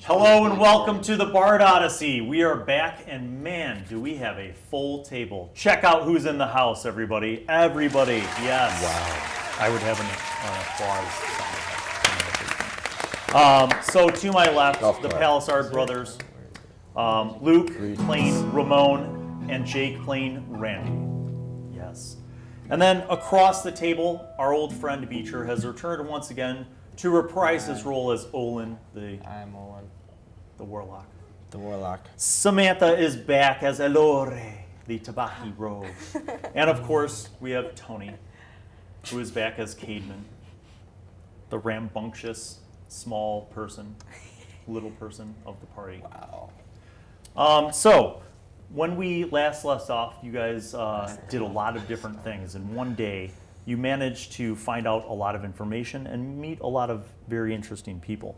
Hello and welcome to the Bard Odyssey. We are back, and man, do we have a full table. Check out who's in the house, everybody. Everybody, yes. Wow. I would have an applause. So to my left, the Pallisard brothers, Luke playing Ramone, and Jake playing Randy. Yes. And then across the table, our old friend Beecher has returned once again to reprise his role as Olin, I'm Olin. The warlock. The warlock. Samantha is back as Elhorre, the Tabaki rogue. And of course, we have Tony, who is back as Caedmon, the rambunctious, small person, little person of the party. Wow. So, when we last left off, you guys did a lot of different things. In one day, you managed to find out a lot of information and meet a lot of very interesting people.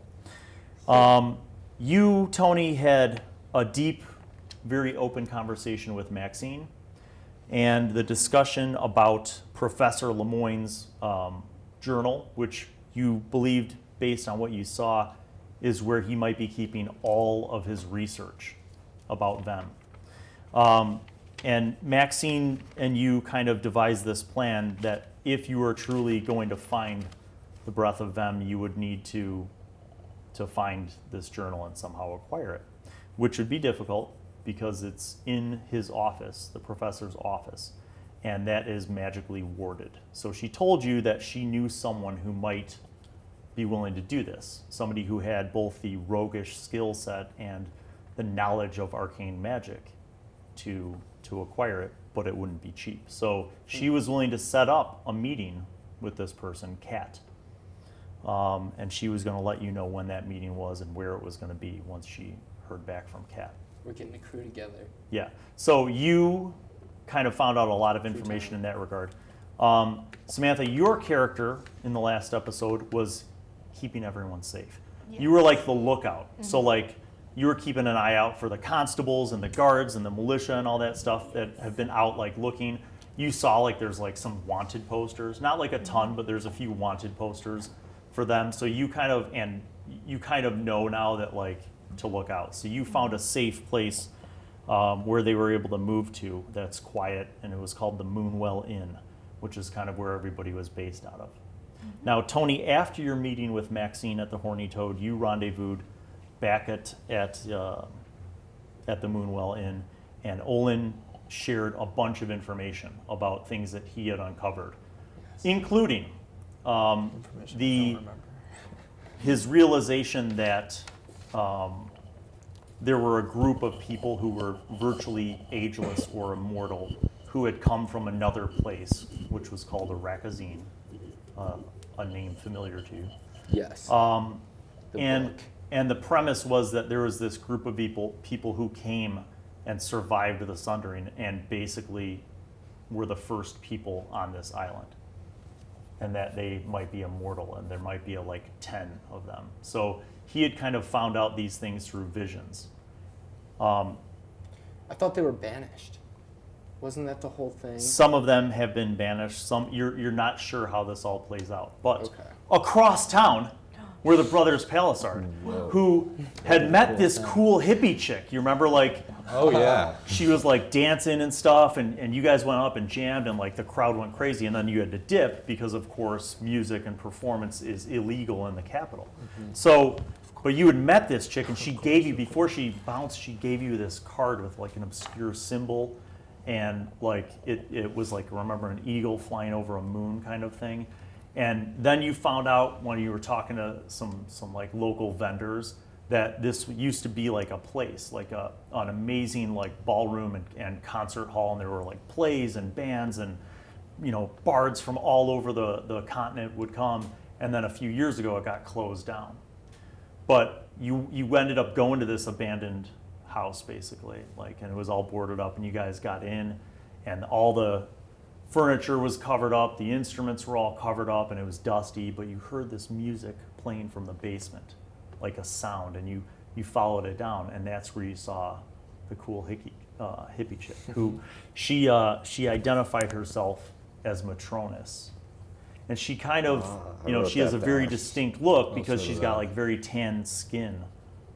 You, Tony, had a deep, very open conversation with Maxine, and the discussion about Professor Lemoyne's journal, which you believed, based on what you saw, is where he might be keeping all of his research about them. And Maxine and you kind of devised this plan that if you were truly going to find the breath of Vem, you would need to find this journal and somehow acquire it, which would be difficult because it's in his office, the professor's office, and that is magically warded. So she told you that she knew someone who might be willing to do this, somebody who had both the roguish skill set and the knowledge of arcane magic to acquire it, but it wouldn't be cheap. So she was willing to set up a meeting with this person, Kat, and she was going to let you know when that meeting was and where it was going to be once she heard back from Kat. We're getting a crew together. Yeah. So you kind of found out a lot of information in that regard. Samantha, your character in the last episode was keeping everyone safe. Yes. You were like the lookout. Mm-hmm. So like you were keeping an eye out for the constables and the guards and the militia and all that stuff that have been out like looking. You saw like there's like some wanted posters, not like a ton, but there's a few wanted posters for them. So you kind of know now that like to look out. So you found a safe place where they were able to move to that's quiet, and it was called the Moonwell Inn, which is kind of where everybody was based out of. Mm-hmm. Now, Tony, after your meeting with Maxine at the Horny Toad, you rendezvoused back at the Moonwell Inn, and Olin shared a bunch of information about things that he had uncovered, including his realization that there were a group of people who were virtually ageless or immortal who had come from another place, which was called Arakazine, a name familiar to you. Yes. And the premise was that there was this group of people who came and survived the Sundering and basically were the first people on this island. And that they might be immortal, and there might be like 10 of them. So he had kind of found out these things through visions. I thought they were banished. Wasn't that the whole thing? Some of them have been banished. Some you're not sure how this all plays out. But Okay. across town were the brothers Pallisard, who had met this cool hippie chick. You remember, like, Oh, yeah. she was like dancing and stuff, and you guys went up and jammed, and like the crowd went crazy, and then you had to dip because, of course, music and performance is illegal in the capital. Mm-hmm. So, but you had met this chick, and she gave you, before she bounced, she gave you this card with like an obscure symbol, and like it was like, remember, an eagle flying over a moon kind of thing. And then you found out when you were talking to some like local vendors that this used to be like a place, like an amazing like ballroom and concert hall, and there were like plays and bands and bards from all over the continent would come. And then a few years ago it got closed down. But you ended up going to this abandoned house basically, and it was all boarded up, and you guys got in, and all the furniture was covered up, the instruments were all covered up, and it was dusty, but you heard this music playing from the basement, like a sound, and you followed it down, and that's where you saw the cool hippie chick, who she identified herself as Matronus. And she kind of, she has a very distinct look because she's got like very tan skin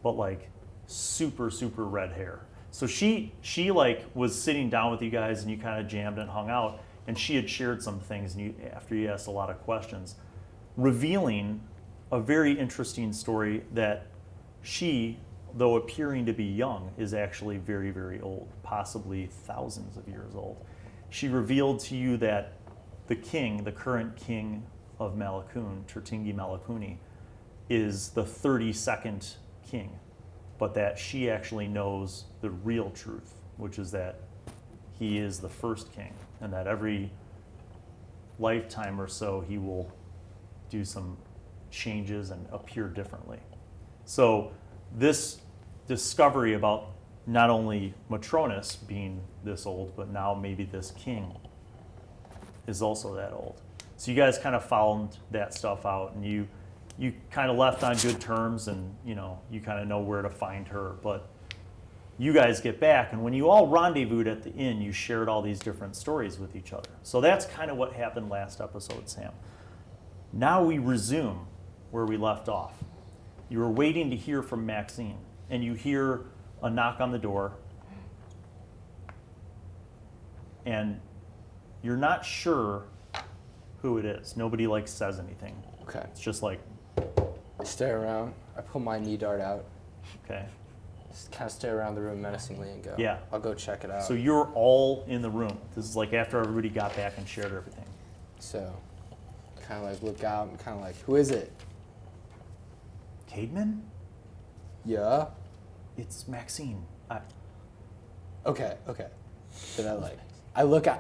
but like super, super red hair. So she like was sitting down with you guys and you kind of jammed and hung out, and she had shared some things and after you asked a lot of questions, revealing a very interesting story that she, though appearing to be young, is actually very, very old, possibly thousands of years old. She revealed to you that the king, the current king of Malakun, Tertingi Malakuni, is the 32nd king, but that she actually knows the real truth, which is that he is the first king, and that every lifetime or so he will do some changes and appear differently. So this discovery about not only Matronus being this old, but now maybe this king is also that old. So you guys kind of found that stuff out, and you kind of left on good terms, and you kind of know where to find her. But you guys get back, and when you all rendezvoused at the inn, you shared all these different stories with each other. So that's kind of what happened last episode, Sam. Now we resume where we left off. You were waiting to hear from Maxine, and you hear a knock on the door, and you're not sure who it is. Nobody like says anything. Okay. It's just like, I stare around. I pull my knee dart out. okay. Just kind of stare around the room menacingly and go. Yeah. I'll go check it out. So you're all in the room. This is like after everybody got back and shared everything. So, kind of like look out and kind of like, who is it? Caedmon? Yeah. It's Maxine. Okay. Then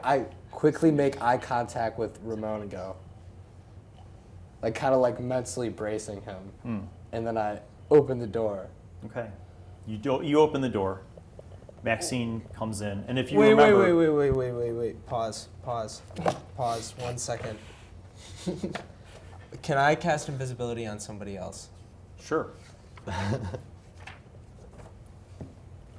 I quickly make eye contact with Ramone and go, like kind of like mentally bracing him. And then I open the door. Okay. You open the door. Maxine comes in, and if you Wait, remember, wait. Pause. 1 second. Can I cast invisibility on somebody else? sure.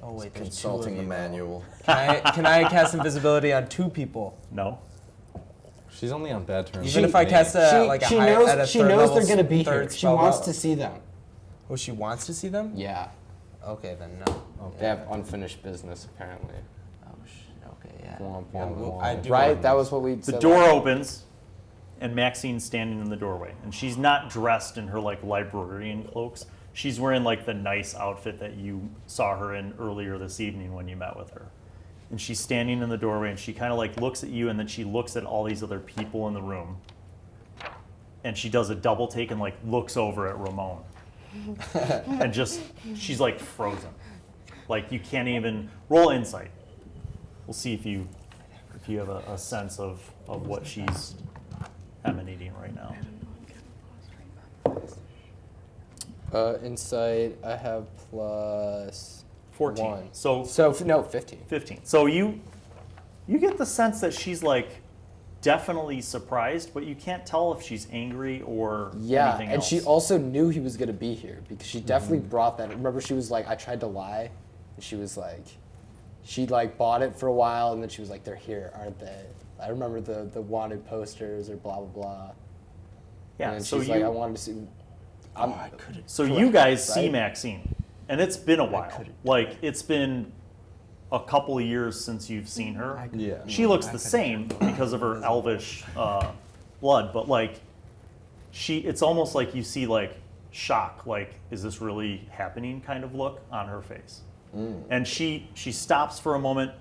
Oh wait, there's Consulting two the of you. manual. Can I cast invisibility on 2 people? No. She's only on bad terms. Even with if I me. cast she knows they're gonna be here. third She spell wants level. to see them. Oh, she wants to see them? Yeah. Okay, then no. They have unfinished business apparently. Oh, okay, yeah. Womp, Yeah, womp, well, womp. I do Right? want- That was what we The said. door opens, and Maxine's standing in the doorway, and she's not dressed in her like librarian cloaks. She's wearing like the nice outfit that you saw her in earlier this evening when you met with her. And she's standing in the doorway, and she kind of like looks at you, and then she looks at all these other people in the room. And she does a double take and like looks over at Ramone. And just, she's like frozen. Like you can't even roll insight. We'll see if you have a sense of what she's emanating right now. Insight, I have plus 14. 1. So No, 15. 15. So you get the sense that she's like definitely surprised, but you can't tell if she's angry or Yeah, anything and else. she also knew he was going to be here because she definitely brought that. Remember, she was like, I tried to lie. And she was like, she like bought it for a while, and then she was like, they're here, aren't they? I remember the wanted posters or blah, blah, blah. Yeah, And so she's you, like, I wanted to see. so you guys see right? Maxine, and it's been a while. Like, it's been a couple of years since you've seen her. Yeah. She looks the same because of her elvish blood, but like, it's almost like you see like shock, like, is this really happening kind of look on her face. And she stops for a moment,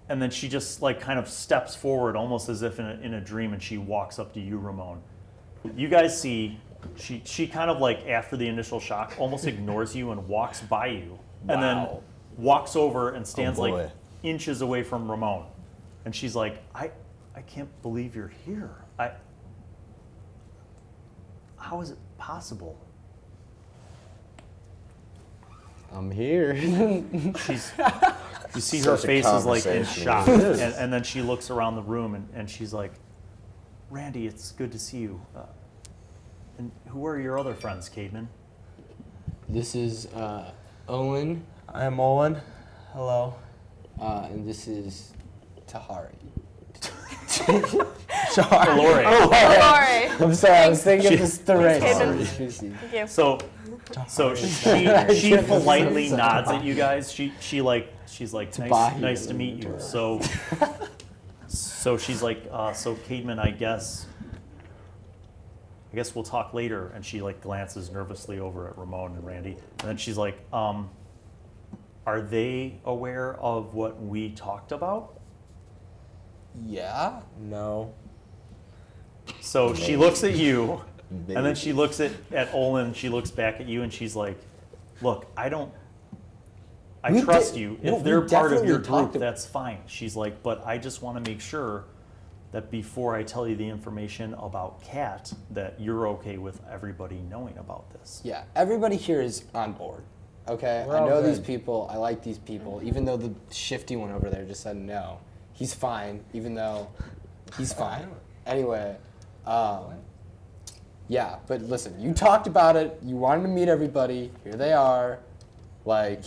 and then she just like kind of steps forward almost as if in a dream, and she walks up to you, Ramone. You guys see she kind of like after the initial shock almost ignores you and walks by you, and then walks over and stands like boy. inches away from Ramone. And she's like, I can't believe you're here. How is it possible? I'm here. You see her Such a face is like in conversation. shock, It is. and then she looks around the room and she's like, Randy, it's good to see you. And who are your other friends, Caedmon? This is Owen, I'm Olin. Hello. and this is Tahari. Elhorre. Elhorre. I'm sorry, I was thinking of She's- the race. Caedmon. Species. Thank you. So she politely nods at you guys. She's like nice to meet you. So she's like, so Caedmon, I guess we'll talk later. And she like glances nervously over at Ramone and Randy, and then she's like, are they aware of what we talked about? Yeah. No. So she looks at you, and then she looks at Olin. She looks back at you, and she's like, look, I We trust did- you. no, If they're we part of your definitely talked group, that's fine. She's like, but I just want to make sure that before I tell you the information about Cat, that you're okay with everybody knowing about this. Yeah, everybody here is on board. Okay, We're I all know these good. people. I like these people. Even though the shifty one over there just said no, he's fine. Even though he's fine. Anyway, yeah. But listen, you talked about it. You wanted to meet everybody. Here they are. Like,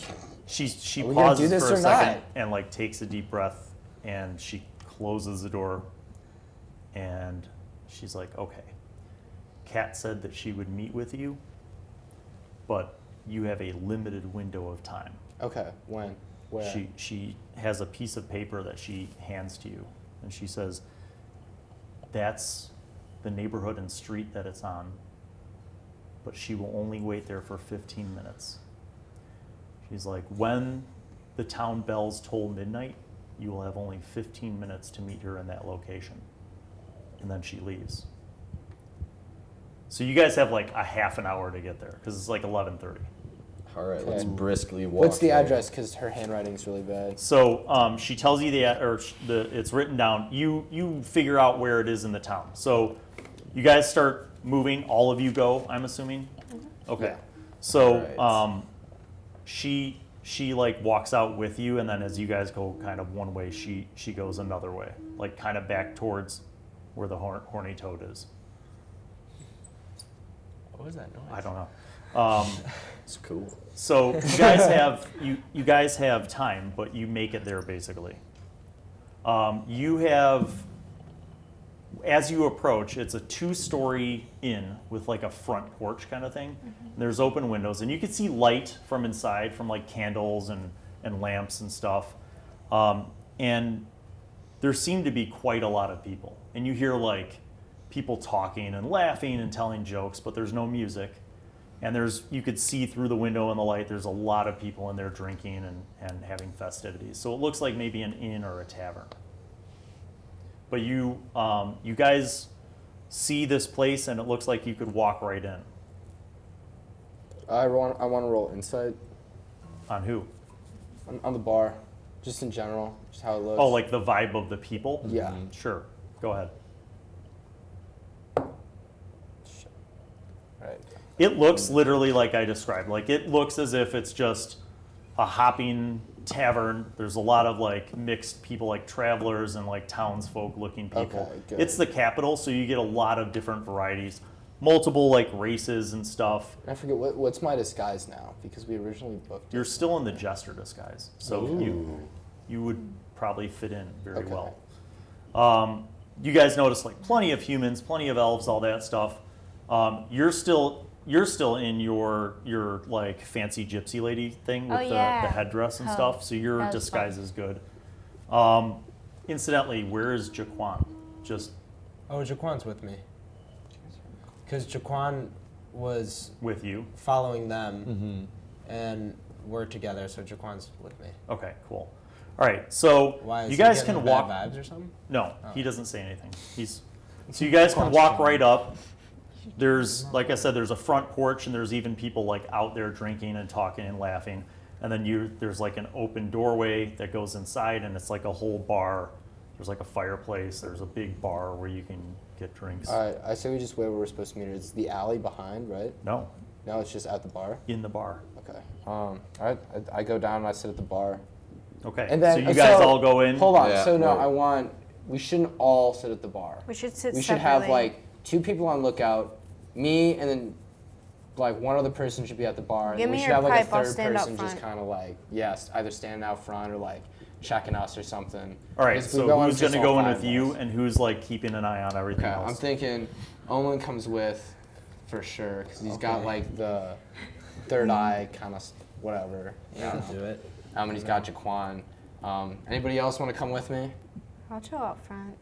She Are we gonna do pauses this for a or second not? and like takes a deep breath, and she closes the door, and she's like, okay. Cat said that she would meet with you, but you have a limited window of time. okay, when, where? She has a piece of paper that she hands to you, and she says, that's the neighborhood and street that it's on, but she will only wait there for 15 minutes. She's like, when the town bells toll midnight, you will have only 15 minutes to meet her in that location. And then she leaves. So you guys have like a half an hour to get there, because it's like 11:30. All right, let's Okay. briskly walk. What's the there. address? Because her handwriting's really bad. So she tells you it's written down. You figure out where it is in the town. So you guys start moving. All of you go, I'm assuming. Okay. Yeah. So Alright. she like walks out with you, and then as you guys go kind of one way, she goes another way, like kind of back towards where the horny toad is. What was that noise? I don't know. It's cool. So you guys have time, but you make it there basically. You have, as you approach, it's a 2-story inn with like a front porch kind of thing. There's open windows, and you can see light from inside from like candles and lamps and stuff. And there seem to be quite a lot of people, and you hear like people talking and laughing and telling jokes, but there's no music. And you could see through the window in the light, there's a lot of people in there drinking and having festivities. So it looks like maybe an inn or a tavern. But you guys see this place, and it looks like you could walk right in. I want to roll insight On who? on the bar, just in general, just how it looks. Oh, like the vibe of the people? Yeah. Sure. Go ahead. Right. It looks literally like I described. Like it looks as if it's just a hopping tavern. There's a lot of like mixed people, like travelers and like townsfolk looking people. Okay, good. It's the capital, so you get a lot of different varieties, multiple like races and stuff. I forget what's my disguise now, because we originally booked. You're still in the jester disguise, so you would probably fit in very Okay. well. You guys notice like plenty of humans, plenty of elves, all that stuff. You're still in your like fancy gypsy lady thing with Oh, the yeah. headdress and Oh, stuff. So your that was disguise fun. is good. Incidentally, where is Jaquan? Just Oh, Jaquan's with me. Because Jaquan was with you. following them, and we're together, so Jaquan's with me. Okay, cool. All right, so Why? Is you he guys getting can the walk. bad vibes or something? No, Oh. he doesn't say anything. So you guys can walk right up. There's, like I said, there's a front porch, and there's even people like out there drinking and talking and laughing. And then there's like an open doorway that goes inside, and it's like a whole bar. There's like a fireplace. There's a big bar where you can get drinks. All right, I say we just wait where we're supposed to meet her. It's the alley behind, right? No, No, it's just at the bar. in the bar. Okay. All right, I go down and I sit at the bar. Okay, And then so you guys all go in. Hold on. Yeah, So no, right. we shouldn't all sit at the bar. We should sit We should have separately. like 2 people on lookout, me, and then like one other person should be at the bar. And Give then we me should your have like a pipe, I'll third stand up person just front. kind of like, yes, either stand out front or like checking us or something. All right, Because if we so go in who's just going to all go in five with of you, us. and who's like keeping an eye on everything Okay, else? I'm thinking Owen comes with for sure because he's got like the third eye kind of whatever. Yeah, do it. And he's got Jaquan. Anybody else want to come with me? I'll chill out front.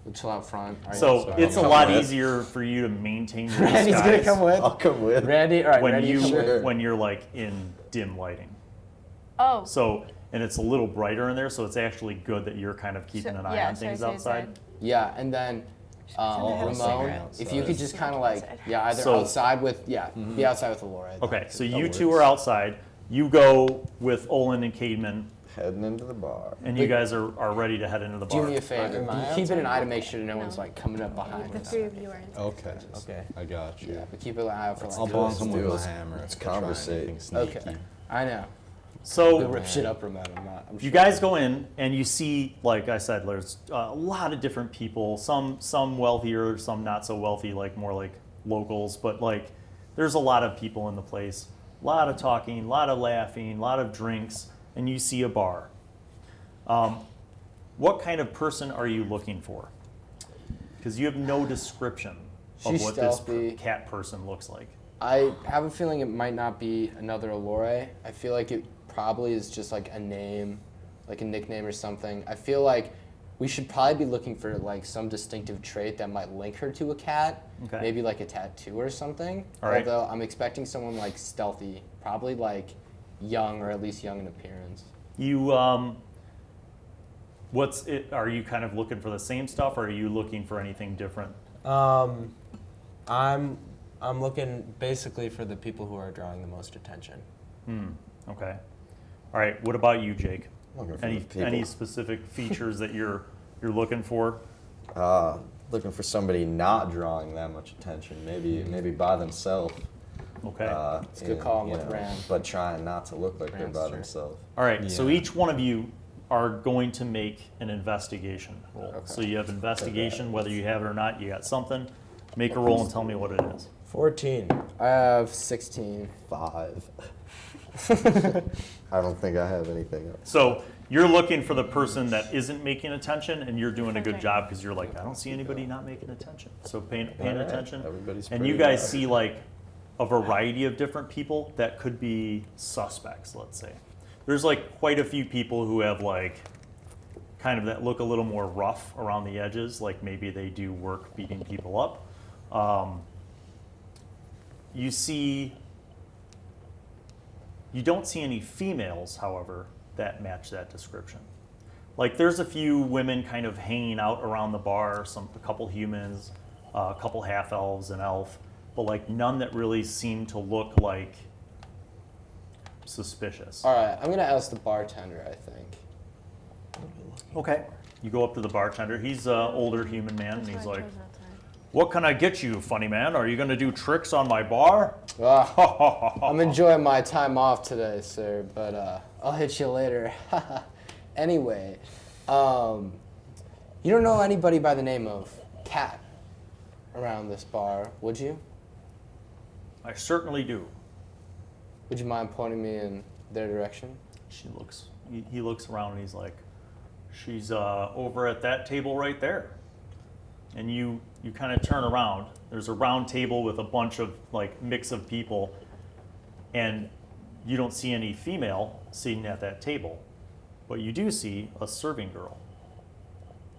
We'll chill out front. All right, So it's a come lot with. easier for you to maintain your Randy's gonna disguise come with. I'll come with. Randy, all right, when Randy, you come with. when you're like in dim lighting. Oh. So and it's a little brighter in there, so it's actually good that you're kind of keeping So- an eye yeah, on so I things say outside. Yeah, and then I'll Ramone, outside. if you could just kind of like, yeah, either So- outside with, be outside with Elhorre. Okay, so That you two works. are outside. You go with Olin and Caedmon, Heading into the bar. and you guys are ready to head into the Do bar. me a favor. Am I Keep it an outside? eye to make sure no one's like coming up behind The us. three of you are inside. Okay. Okay. I got you. Yeah, but keep an eye out for like. I'll bonk him do with is- a hammer. let's if they try conversate. anything sneaky. Okay, I know. So We'll rip shit up, Ramone. I'm you sure. guys go in and you see, like I said, there's a lot of different people. Some wealthier, some not so wealthy, like more like locals. But like, there's a lot of people in the place. A lot of talking, a lot of laughing, a lot of drinks, and you see a bar. What kind of person are you looking for? Because you have no description of She's what stealthy. this cat person looks like. I have a feeling it might not be another Elhorre. I feel like it probably is just like a name, like a nickname or something. I feel like we should probably be looking for like some distinctive trait that might link her to a cat. Okay. Maybe like a tattoo or something. All right. Although I'm expecting someone like stealthy, probably like young or at least young in appearance. You, what's it? Are you kind of looking for the same stuff, or are you looking for anything different? I'm looking basically for the people who are drawing the most attention. Okay. All right. What about you, Jake? Looking for Any the people. any specific features that you're looking for? Looking for somebody not drawing that much attention. Maybe by themselves. Okay. It's a good call, I'm you with know, Rand. but trying not to look like they're Rand's by true. themselves. All right. So Yeah. each one of you are going to make an investigation roll. Okay. So you have investigation, whether you have it or not. You got something. Make a roll and tell me what it is. 14. I have 16. 5. I don't think I have anything else. So you're looking for the person that isn't making attention, and you're doing a good Okay. job because you're like, I don't see anybody not making attention. So paying All right. attention. Everybody's And you pretty guys loud. see like a variety of different people that could be suspects, let's say. There's like quite a few people who have like kind of that look a little more rough around the edges, like maybe they do work beating people up. You don't see any females, however, that match that description. Like there's a few women kind of hanging out around the bar, a couple humans, a couple half elves, an elf, but like none that really seem to look like suspicious. All right, I'm gonna ask the bartender. I think. Okay. You go up to the bartender. He's an older human man, and That's he's why I like, chose outside. "What can I get you, funny man? Are you going to do tricks on my bar?" I'm enjoying my time off today, sir, but I'll hit you later. Anyway, you don't know anybody by the name of Cat around this bar, would you? I certainly do. Would you mind pointing me in their direction? He looks around and he's like, "She's over at that table right there." And you kind of turn around. There's a round table with a bunch of like mix of people, and you don't see any female sitting at that table, but you do see a serving girl.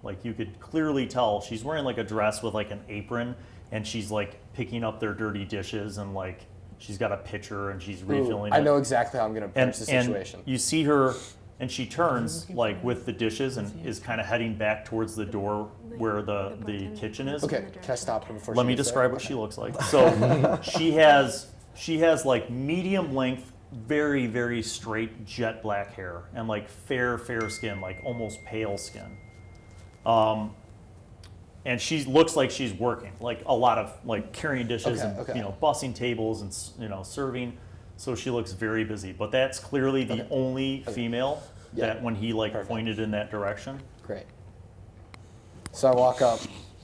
Like you could clearly tell she's wearing like a dress with like an apron, and she's like picking up their dirty dishes, and like she's got a pitcher and she's refilling I it. know exactly how I'm gonna approach the situation. And you see her, and she turns like with the dishes and is kind of heading back towards the door where the kitchen is. Okay, can I stop her before she Let me gets describe there? what she looks like. So she has like medium length, very, very straight jet black hair and like fair skin, like almost pale skin. And she looks like she's working, like a lot of like carrying dishes and Okay. bussing tables and serving. So she looks very busy. But that's clearly the only female Yeah. that when he like Perfect. pointed in that direction. Great. So I walk up.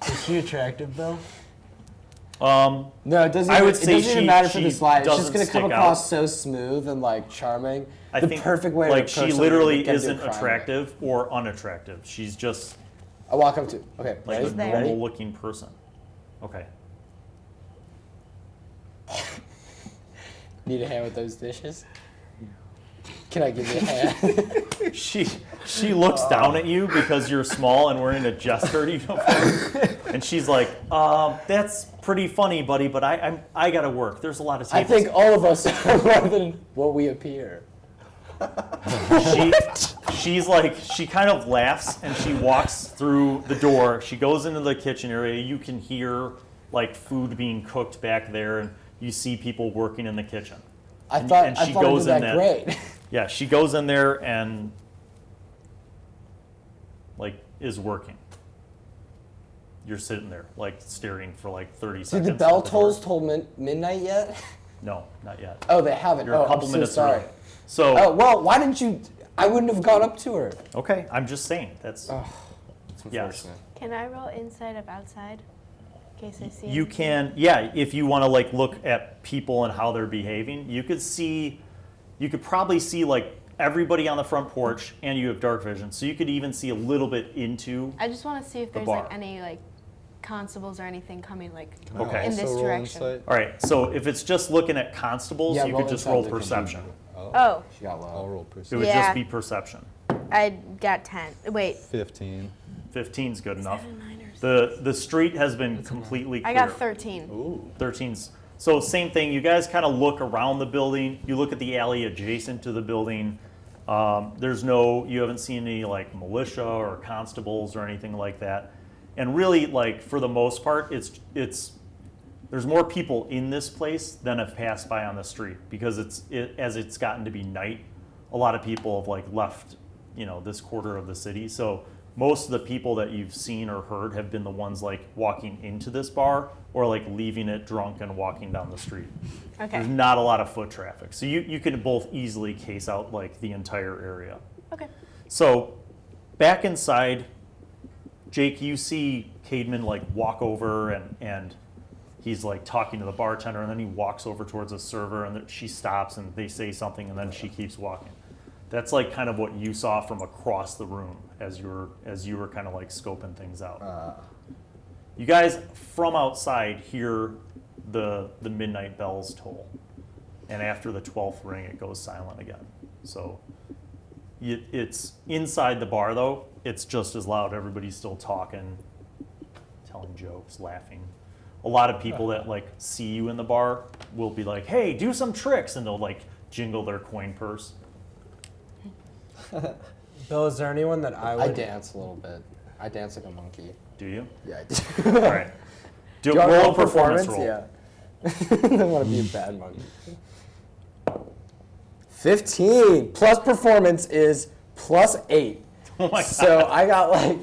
Is she attractive though? No, it doesn't. I would it say doesn't even she- matter for the she slide. It's just doesn't gonna come stick across out. so smooth and like charming. I the think perfect way like to she approach literally somebody that can do isn't crime. attractive or unattractive. She's just I walk up to. Okay, like ready? a there. normal looking person. Okay. Need a hand with those dishes? Can I give you a hand? She looks down at you because you're small and wearing a jester uniform, and she's like, "That's pretty funny, buddy, but I gotta work. There's a lot of I tables." think all of us are more than what we appear. She's like, she kind of laughs and she walks through the door. She goes into the kitchen area. You can hear like food being cooked back there, and you see people working in the kitchen. I And- thought and I she thought goes I in did that there. great. Yeah, she goes in there and like is working. You're sitting there like staring for like 30 Did seconds. the at bell door. tolls toll midnight yet? No, not yet. Oh, they haven't. You're Oh, a couple I'm so minutes sorry. early. So Oh well, why didn't you? I wouldn't have gone up to her. okay, I'm just saying that's It's yes. unfortunate. Can I roll inside of outside? In case I see You anything? can, yeah, if you want to like look at people and how they're behaving, you could probably see like everybody on the front porch, and you have dark vision, so you could even see a little bit into. I just want to see if the there's bar. like any like constables or anything coming like Okay. in this Also roll direction. insight? All right, so if it's just looking at constables, Yeah, you roll could just inside roll the perception. Oh, She got I'll low. roll It perception. would Yeah. just be perception. I got 10. Wait, 15. 15's good is enough. that a 9 or The street has been completely clear. I got 13. Ooh. 13's. So same thing. You guys kind of look around the building. You look at the alley adjacent to the building. You haven't seen any like militia or constables or anything like that. And really, like for the most part, there's more people in this place than have passed by on the street because as it's gotten to be night, a lot of people have like left, this quarter of the city. So most of the people that you've seen or heard have been the ones like walking into this bar or like leaving it drunk and walking down the street. Okay. There's not a lot of foot traffic. So you can both easily case out like the entire area. Okay. So back inside, Jake, you see Caedmon like walk over and he's like talking to the bartender, and then he walks over towards a server, and she stops and they say something, and then she keeps walking. That's like kind of what you saw from across the room as you were kind of like scoping things out. You guys from outside hear the midnight bells toll, and after the 12th ring, it goes silent again. So it's inside the bar though. It's just as loud. Everybody's still talking, telling jokes, laughing. A lot of people that like see you in the bar will be like, "Hey, do some tricks," and they'll like jingle their coin purse. Bill, is there anyone that I I would? dance a little bit. I dance like a monkey. Do you? Yeah, I do. All right. Do you want to roll roll a performance roll. Yeah. I don't want to be a bad monkey. 15 plus performance is plus 8. Oh my So God. I got like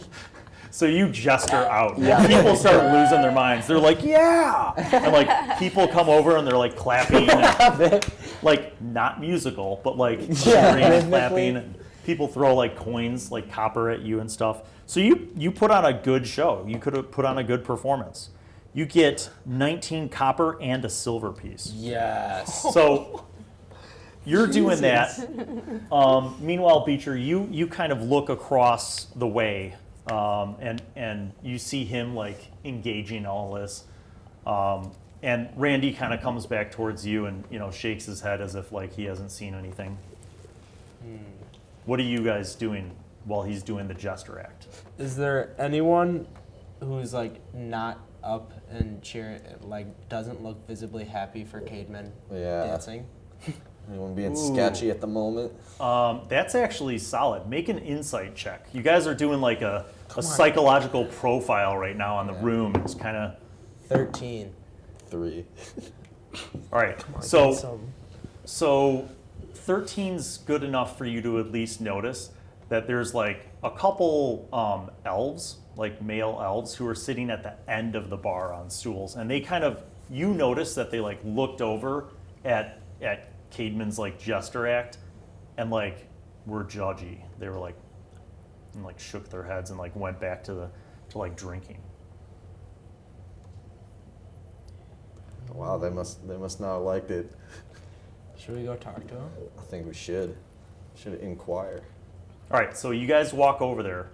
So you gesture out, and Yeah. people start losing their minds. They're like, "Yeah!" And like people come over and they're like clapping, and, like not musical, but like cheering and rhythmically. clapping. And people throw like coins, like copper, at you and stuff. So you put on a good show. You could have put on a good performance. You get 19 copper and a silver piece. yes. So you're doing that. Meanwhile, Beecher, you kind of look across the way, and you see him like engaging all this. And Randy kind of comes back towards you and shakes his head as if like he hasn't seen anything. What are you guys doing while he's doing the jester act? Is there anyone who's like not up and cheering, like doesn't look visibly happy for Caedmon Yeah. dancing? Anyone being Ooh. sketchy at the moment? That's actually solid. Make an insight check. You guys are doing like a psychological profile right now on the room. It's kind of 13. 3. all right. So 13's good enough for you to at least notice that there's like a couple elves, like male elves, who are sitting at the end of the bar on stools, and they kind of notice that they like looked over at Caedmon's like jester act, and like were judgy. They were like and like shook their heads and like went back to like drinking. Wow, they must not have liked it. Should we go talk to him? I think we should inquire. All right, so you guys walk over there,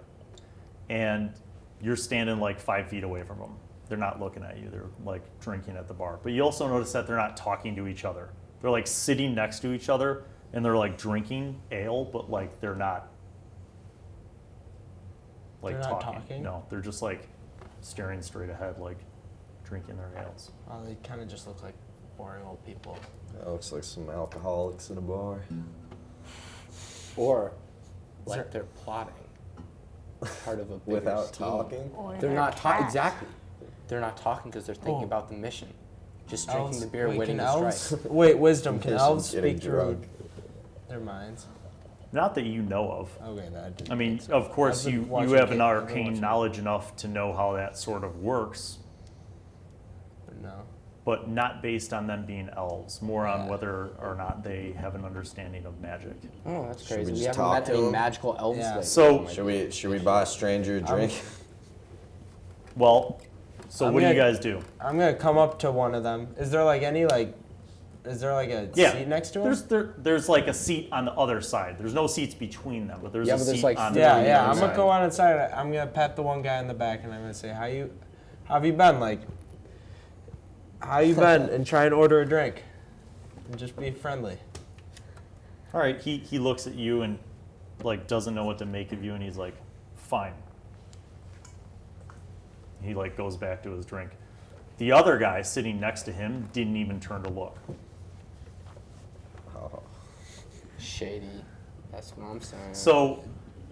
and you're standing like 5 feet away from them. They're not looking at you. They're like drinking at the bar. But you also notice that they're not talking to each other. They're like sitting next to each other, and they're like drinking ale, but like they're not like They're not talking? No, they're just like staring straight ahead, like drinking their ales. Oh, they kind of just look like boring old people. That looks like some alcoholics in a bar. Or Is there- like they're plotting. Part of a bigger Without scheme. talking? Or They're not talking. cat. Exactly. They're not talking because they're thinking Oh. about the mission. Just drinking Elves- the beer, wait, winning can the elves, strike. Wait, wisdom. Can Mission's elves getting speak through drunk. their minds? Not that you know of. Okay, that didn't I mean, make sense. of course, I've been you watching have an I've been arcane watching- knowledge enough to know how that sort of works, But no. but not based on them being elves, more on Yeah. whether or not they have an understanding of magic. Oh, that's Should we crazy. We, just haven't talk met to any them? magical elves Yeah. lately. So- Oh my Should we buy a stranger a drink? Well, so I'm what do you gonna- guys do? I'm gonna come up to one of them. Is there like any like? Is there like a Yeah, seat next to him? there's like a seat on the other side. There's no seats between them, but there's Yeah, a but there's seat like on three the on the Yeah, other I'm gonna side. go on inside. I'm gonna pat the one guy in the back, and I'm gonna say, how have you been? Like, how you been? And try and order a drink, and just be friendly. All right, he looks at you and like doesn't know what to make of you, and he's like, fine. He like goes back to his drink. The other guy sitting next to him didn't even turn to look. Oh. Shady. That's what I'm saying. So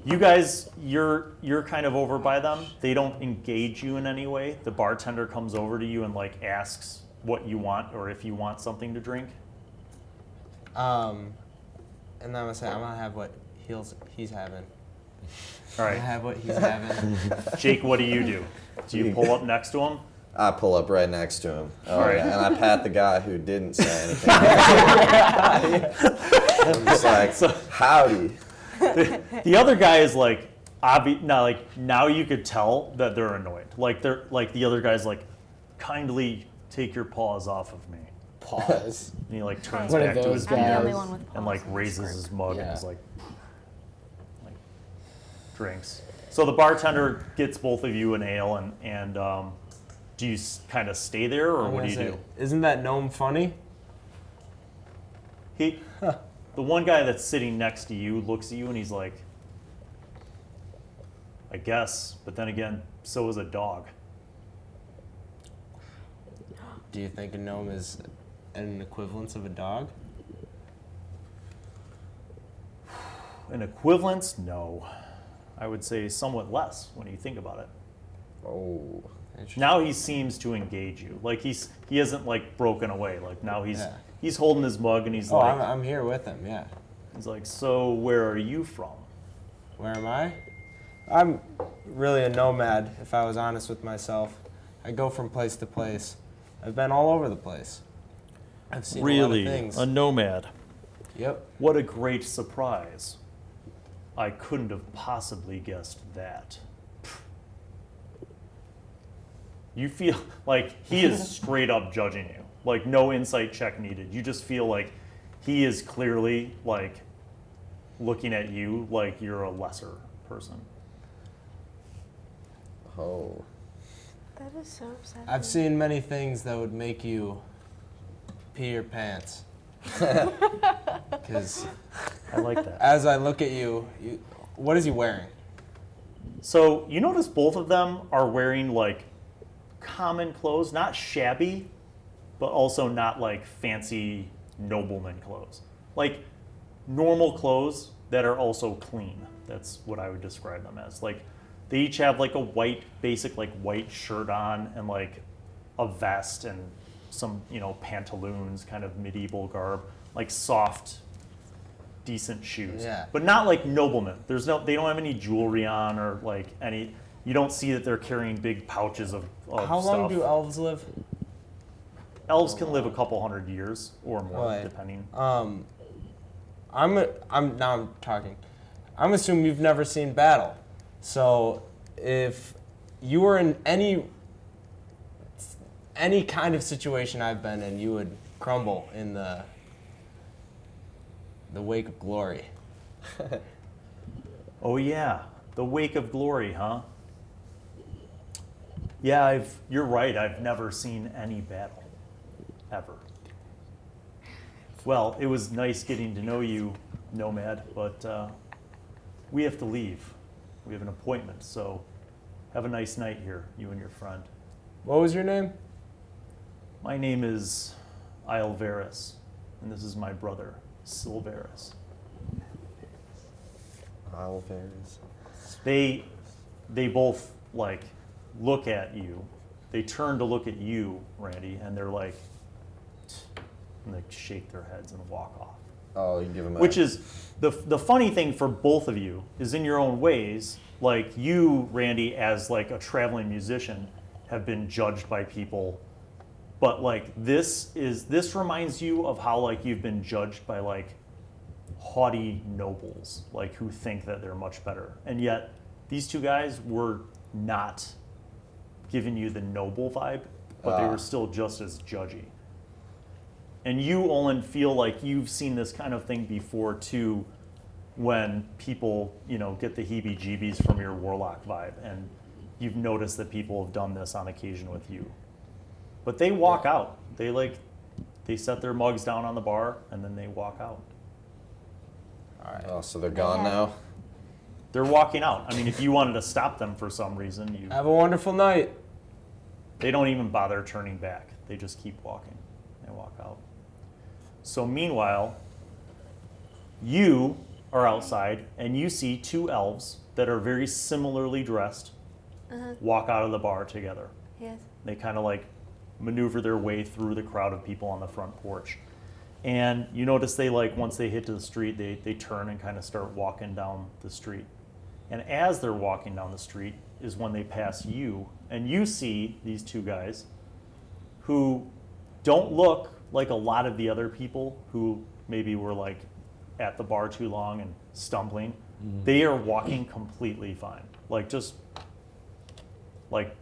you guys, you're kind of over by them. They don't engage you in any way. The bartender comes over to you and like asks what you want or if you want something to drink. And then I'm gonna say, I'm gonna have what he's having. All I'm right, gonna have what he's having. Jake, what do? Do you pull up next to him? I pull up right next to him. Oh, All right. yeah, and I pat the guy who didn't say anything. I'm just like, howdy. The other guy is like, now you could tell that they're annoyed. Like the other guy's like, kindly take your paws off of me. Pause. And he like turns One of back to those his I'm the beer only one with and like paws in this raises group. his mug and Yeah. is like drinks. So the bartender gets both of you an ale and do you kind of stay there or I'm what do gonna you say, do? Isn't that gnome funny? The one guy that's sitting next to you looks at you and he's like, I guess, but then again, so is a dog. Do you think a gnome is an equivalence of a dog? An equivalence? No. I would say somewhat less when you think about it. Oh. Interesting. Now he seems to engage you. Like he hasn't like broken away. Like now Yeah. he's holding his mug and he's Oh, like I'm here with him. Yeah. he's like, so where are you from? Where am I? I'm really a nomad, if I was honest with myself. I go from place to place. I've been all over the place. I've seen a lot of things. a nomad. Yep. What a great surprise. I couldn't have possibly guessed that. You feel like he is straight up judging you. Like no insight check needed. You just feel like he is clearly like looking at you like you're a lesser person. Oh. That is so upsetting. I've seen many things that would make you pee your pants. Because I like that. as I look at you, what is he wearing? So you notice both of them are wearing like common clothes, not shabby, but also not like fancy nobleman clothes. Like normal clothes that are also clean. That's what I would describe them as. Like they each have like a basic white shirt on and like a vest and some, pantaloons, kind of medieval garb, like soft, decent shoes. Yeah. But not like noblemen. They don't have any jewelry on or like any. You don't see that they're carrying big pouches of How stuff. long do elves live? Elves can live a couple hundred years or more, Right. depending. I'm talking. I'm assuming you've never seen battle. So if you were in any any kind of situation I've been in, you would crumble in the wake of glory. Oh yeah, the wake of glory, huh? Yeah, you're right. I've never seen any battle, ever. Well, it was nice getting to know you, Nomad, but we have to leave. We have an appointment, so have a nice night here, you and your friend. What was your name? My name is Ilveris, and this is my brother, Silveris. Alvarez. They both like look at you. They turn to look at you, Randy, and they're like, and they shake their heads and walk off. Oh, you give him. Which is the funny thing for both of you is in your own ways, like you, Randy, as like a traveling musician, have been judged by people, but like this reminds you of how like you've been judged by like haughty nobles, like who think that they're much better, and yet these two guys were not giving you the noble vibe, but they were still just as judgy. And you, Olin, feel like you've seen this kind of thing before too, when people, get the heebie-jeebies from your warlock vibe, and you've noticed that people have done this on occasion with you. But they walk out. They set their mugs down on the bar, and then they walk out. All right. Oh, so they're gone now. They're walking out. I mean, if you wanted to stop them for some reason, Have a wonderful night. they don't even bother turning back. They just keep walking. They walk out. So meanwhile, you are outside, and you see two elves that are very similarly dressed walk out of the bar together. Yes. They kind of like maneuver their way through the crowd of people on the front porch. And you notice they once they hit to the street, they turn and kind of start walking down the street. And as they're walking down the street is when they pass you, and you see these two guys who don't look like a lot of the other people who maybe were like at the bar too long and stumbling. They are walking completely fine, like just like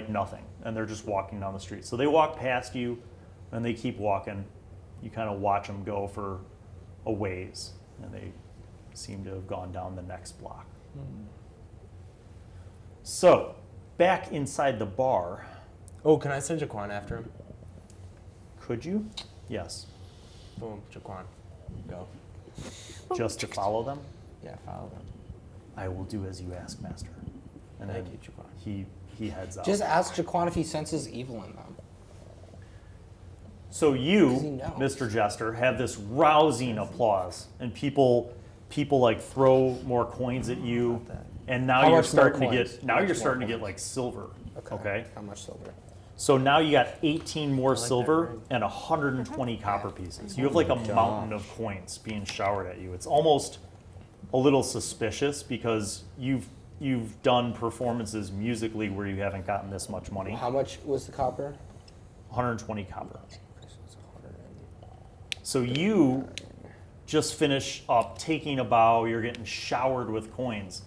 nothing, and they're just walking down the street. So they walk past you, and they keep walking. You kind of watch them go for a ways, and they seem to have gone down the next block. So, back inside the bar, Oh, can I send Jaquan after him? could you? Yes. Boom, Jaquan. Go. Just to follow them? Yeah, follow them. I will do as you ask, Master. And Thank then you, Jaquan. he heads out. Just ask Jaquan if he senses evil in them. So you, Does he know? Mr. Jester, have this rousing applause, and people like throw more coins at you, and now How you're much more starting to coins? get How much more starting to get coins? like silver. Okay. How much silver? So now you got 18 more that silver ring. and 120 copper pieces. You have like a mountain of coins being showered at you. It's almost a little suspicious because you've done performances musically where you haven't gotten this much money. How much was the copper? 120 copper. So you just finish up taking a bow, you're getting showered with coins,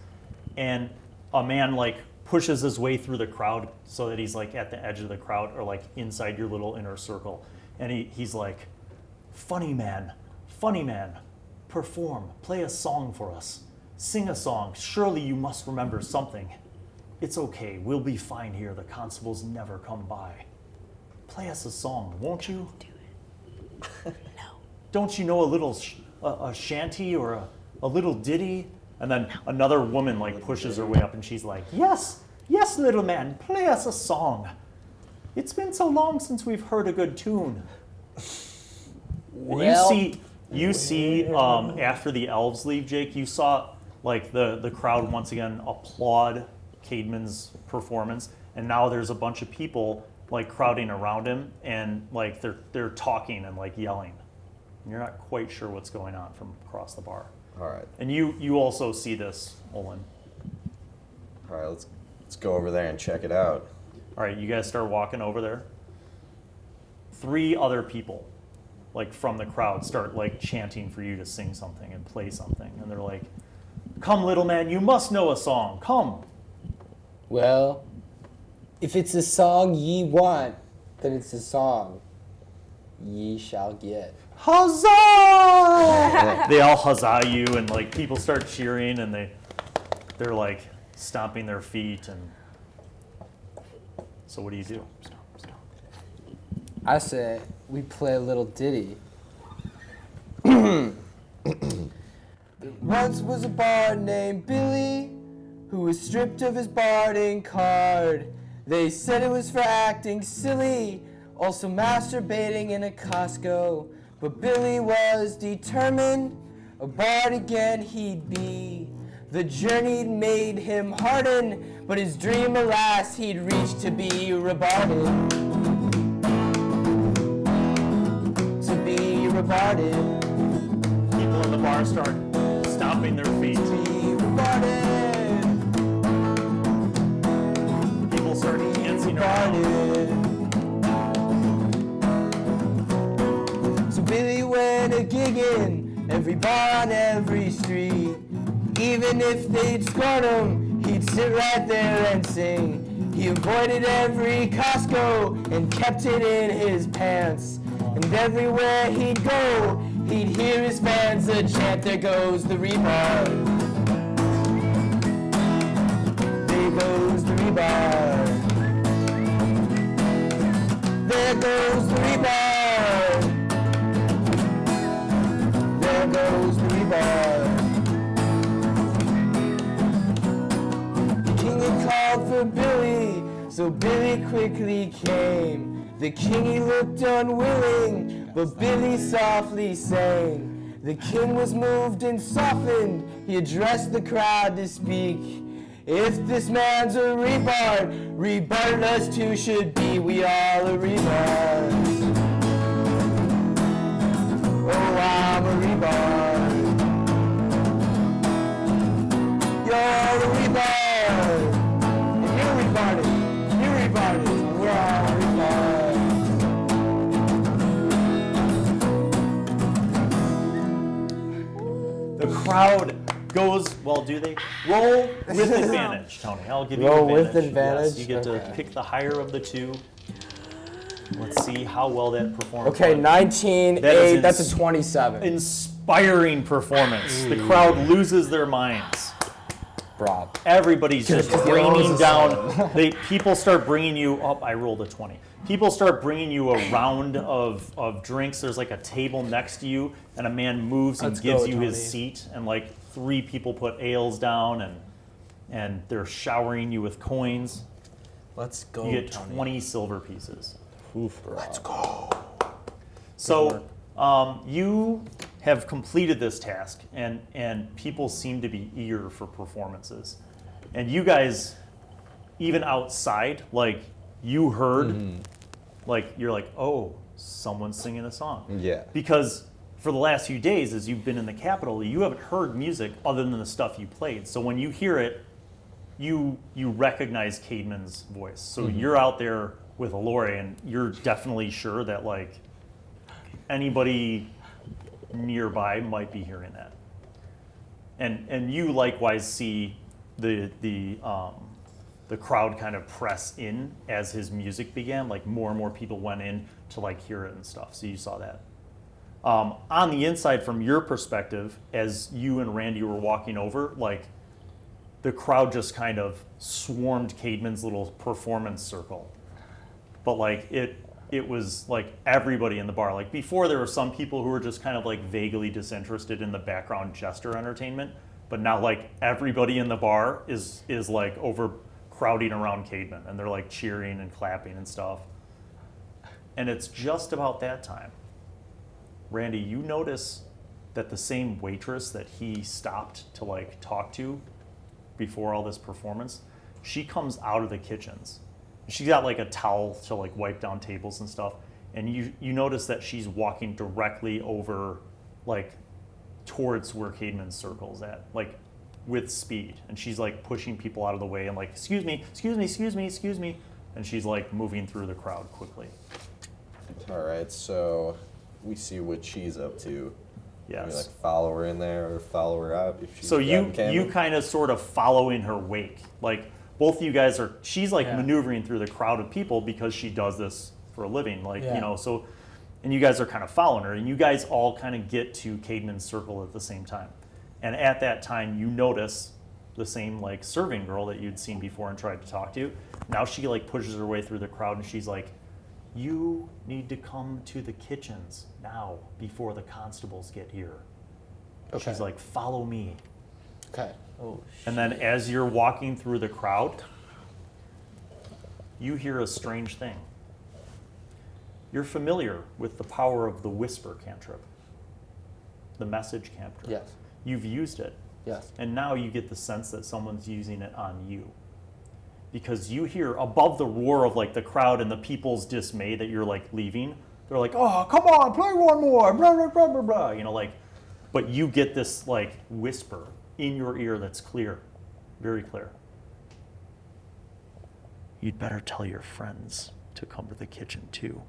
and a man like pushes his way through the crowd so that he's like at the edge of the crowd or like inside your little inner circle, and he's like, funny man, perform, play a song for us, sing a song, surely you must remember something. It's okay, we'll be fine here, the constables never come by. Play us a song, won't you? Don't you know a little a shanty or a little ditty? And then another woman like pushes her way up, and she's like, yes, little man, play us a song. It's been so long since we've heard a good tune. And you see after the elves leave, Jake, you saw like the crowd once again applaud Caedmon's performance, and now there's a bunch of people like crowding around him, and like they're talking and like yelling. And you're not quite sure what's going on from across the bar. All right. And you also see this, Olin. All right. Let's go over there and check it out. All right, you guys start walking over there. 3 other people, like from the crowd, start like chanting for you to sing something and play something. And they're like, come, little man, you must know a song. Come. Well, if it's a song ye want, then it's the song, Ye Shall Get. Huzzah! They all huzzah you, and like people start cheering, and they're like stomping their feet, and so what do you do? I say we play a little ditty. There once was a bard named Billy who was stripped of his barding card. They said it was for acting silly, also masturbating in a Costco. But Billy was determined, a bard again he'd be. The journey made him harden, but his dream, alas, he'd reached to be rebarded. To be rebarded. People in the bar start stomping their feet. To be rebarded. People start dancing around. So Billy went a gigging, every bar on every street. Even if they'd scorn him, he'd sit right there and sing. He avoided every Costco and kept it in his pants. And everywhere he'd go, he'd hear his fans chant, there goes the rebar. There goes the rebar. There goes the rebar. There goes the rebar. The king had called for Billy, so Billy quickly came. The king, he looked unwilling, but Billy softly sang. The king was moved and softened, he addressed the crowd to speak. If this man's a rebard, rebard us too should be, we all are rebards. Oh, I'm a rebard. You're a rebard. And you're rebarded. You're rebarded. We're all rebards. The crowd goes, well, do they? Roll with advantage, Tony. I'll give you Roll advantage. with advantage? Yes, you get to Okay. pick the higher of the two. Let's see how well that performance Okay, went. 19, That is 8, that's a 27. Inspiring performance. The crowd loses their minds. Broad. Everybody's just Because the raining Elhorre's a down. People start bringing you up. I rolled a 20. People start bringing you a round of drinks. There's like a table next to you, and a man moves and Let's gives go, you his Tony. seat, and like 3 people put ales down, and they're showering you with coins. Let's go, You get Tony. 20 silver pieces. Let's go. So you have completed this task, and people seem to be eager for performances. And you guys, even outside, like you heard, like you're like, oh, someone's singing a song. Yeah. Because for the last few days, as you've been in the Capitol, you haven't heard music other than the stuff you played. So when you hear it, you recognize Caedmon's voice. So you're out there with Elhorre, and you're definitely sure that like anybody nearby might be hearing that. And you likewise see the crowd kind of press in as his music began. Like more and more people went in to like hear it and stuff. So you saw that. On the inside, from your perspective, as you and Randy were walking over, like the crowd just kind of swarmed Caedmon's little performance circle. But like it was like everybody in the bar. Like before, there were some people who were just kind of like vaguely disinterested in the background jester entertainment. But now like everybody in the bar is like overcrowding around Caedmon, and they're like cheering and clapping and stuff. And it's just about that time. Randy, you notice that the same waitress that he stopped to like talk to before all this performance, she comes out of the kitchens. She's got like a towel to like wipe down tables and stuff. And you notice that she's walking directly over like towards where Caedmon's circle's at, like with speed. And she's like pushing people out of the way and like, excuse me. And she's like moving through the crowd quickly. All right, so we see what she's up to. Yes. Can we like follow her in there or follow her out if she's So you grabbing Caedmon? kind of sort of follow in her wake. Like both of you guys are, she's like maneuvering through the crowd of people because she does this for a living, like, Yeah. you know, so, and you guys are kind of following her, and you guys all kind of get to Caedmon's circle at the same time. And at that time, you notice the same, like, serving girl that you'd seen before and tried to talk to. Now she, like, pushes her way through the crowd, and she's like, you need to come to the kitchens now before the constables get here. Okay. She's like, follow me. Okay. Oh, And then as you're walking through the crowd, you hear a strange thing. You're familiar with the power of the whisper cantrip, the message cantrip. Yes. You've used it, Yes. and now you get the sense that someone's using it on you. Because you hear above the roar of like the crowd and the people's dismay that you're like leaving, they're like, oh, come on, play one more, blah, blah, blah, blah, blah, you know, like, but you get this like whisper in your ear that's clear, very clear. You'd better tell your friends to come to the kitchen too.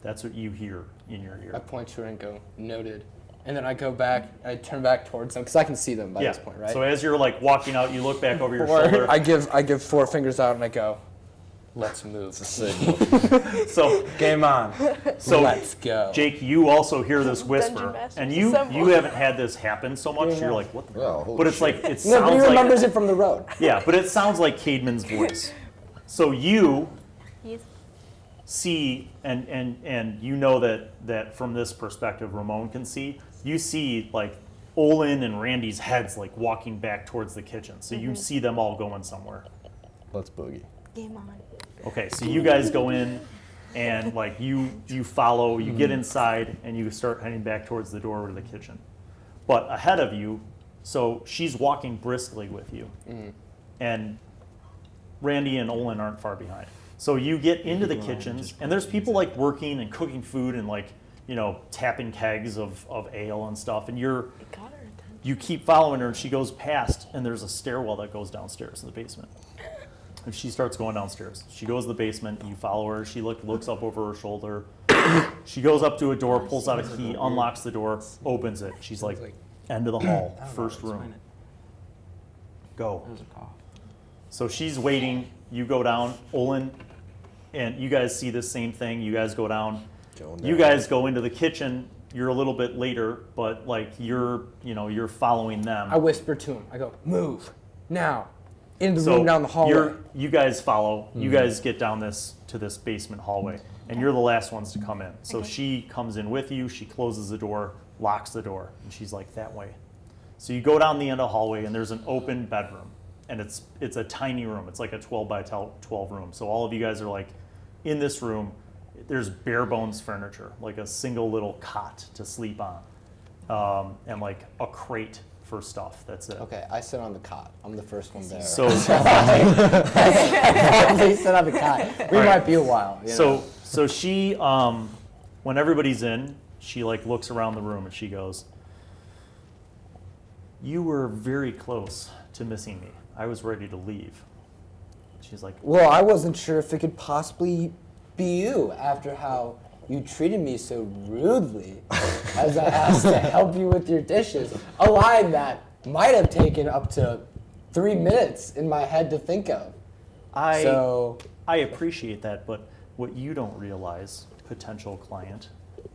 That's what you hear in your I ear. point to her and go, noted. And then I go back, I turn back towards them, because I can see them by Yeah. this point, right? So as you're like walking out, you look back over your Or shoulder. I give 4 fingers out and I go, let's move. It's a signal. So, game on. so Let's go. Jake, you also hear this Dungeon whisper, Masters and you assemble. haven't had this happen so much. Yeah. You're like, what the? Oh, holy But it's shit. like it No, but he sounds remembers like it from the road. yeah, but it sounds like Caedmon's voice. So you He's see, and you know that from this perspective, Ramone can see. You see like Olin and Randy's heads like walking back towards the kitchen. So you see them all going somewhere. Let's boogie. game on. Okay, so you guys go in, and like you follow, you get inside, and you start heading back towards the door to the kitchen. But ahead of you, so she's walking briskly with you, and Randy and Olin aren't far behind. So you get into the kitchens, and there's people like working and cooking food and like, you know, tapping kegs of ale and stuff, and It got her attention. you keep following her, and she goes past, and there's a stairwell that goes downstairs in the basement. And she starts going downstairs. She goes to the basement. You follow her. She looks up over her shoulder. She goes up to a door, pulls out a key, unlocks the door, opens it. She's like, end of the hall, first room. Go. There's a cough. So she's waiting. You go down. Olin, and you guys see the same thing. You guys go down. You guys go into the kitchen. You're a little bit later, but like you're following them. I whisper to him. I go, move, now. In the So room down the hallway. you guys follow. You guys get down to this basement hallway, and you're the last ones to come in. So Okay. she comes in with you. She closes the door, locks the door, and she's like, that way. So you go down the end of the hallway, and there's an open bedroom, and it's a tiny room. It's like a 12 by 12 room. So all of you guys are like in this room. There's bare bones furniture, like a single little cot to sleep on, and like a crate for stuff. That's it. Okay, I sit on the cot. I'm the first one there. So They sit on the cot. We All right. might be a while. you know. So she, when everybody's in, she like looks around the room and she goes, "You were very close to missing me. I was ready to leave." She's like, Well, I wasn't sure if it could possibly be you after how you treated me so rudely as I asked to help you with your dishes. A line that might have taken up to 3 minutes in my head to think of. So, I appreciate that, but what you don't realize, potential client,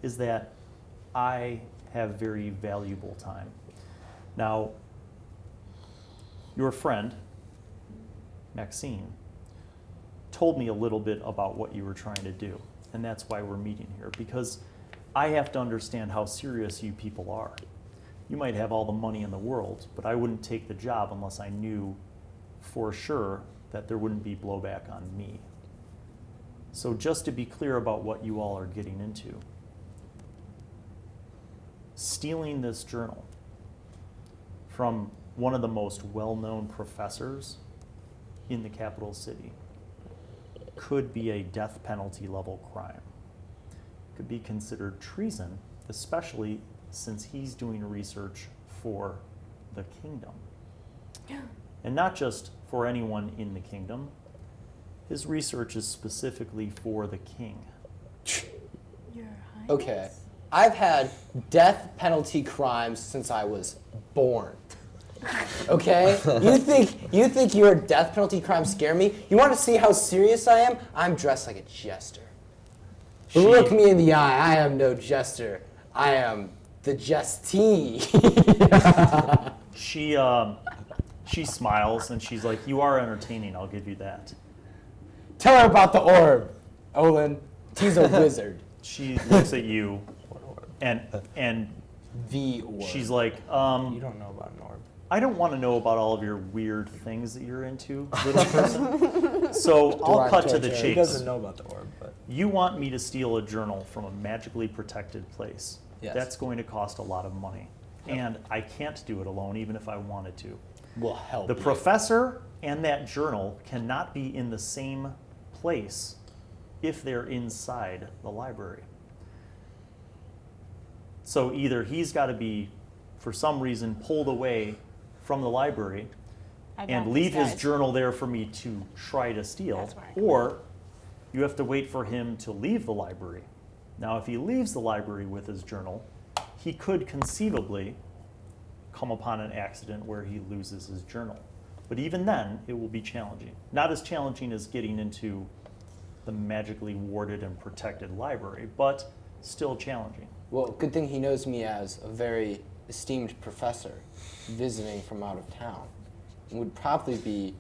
is that I have very valuable time. Now, your friend, Maxine, told me a little bit about what you were trying to do, and that's why we're meeting here, because I have to understand how serious you people are. You might have all the money in the world, but I wouldn't take the job unless I knew for sure that there wouldn't be blowback on me. So just to be clear about what you all are getting into, stealing this journal from one of the most well-known professors in the capital city could be a death penalty level crime. Could be considered treason, especially since he's doing research for the kingdom. And not just for anyone in the kingdom. His research is specifically for the king. Your Highness? okay. I've had death penalty crimes since I was born. Okay? You think your death penalty crimes scare me? You want to see how serious I am? I'm dressed like a jester. Look me in the eye. I am no jester. I am the jestee. She smiles and she's like, "You are entertaining. I'll give you that." Tell her about the orb, Olin. He's a wizard. She looks at you, and The orb. she's like, You don't know about an orb. "I don't want to know about all of your weird things that you're into, little person." So I'll cut to the Derogatory. He chase. doesn't know about the orb, but You want me to steal a journal from a magically protected place. Yes. That's going to cost a lot of money. And I can't do it alone, even if I wanted to. will help. The you. professor and that journal cannot be in the same place if they're inside the library. So either he's got to be, for some reason, pulled away from the library I got and this, leave his guys. journal there for me to try to steal, That's where I come or you have to wait for him to leave the library. Now, if he leaves the library with his journal, he could conceivably come upon an accident where he loses his journal. But even then, it will be challenging. Not as challenging as getting into the magically warded and protected library, but still challenging. Well, good thing he knows me as a very esteemed professor visiting from out of town. Would probably be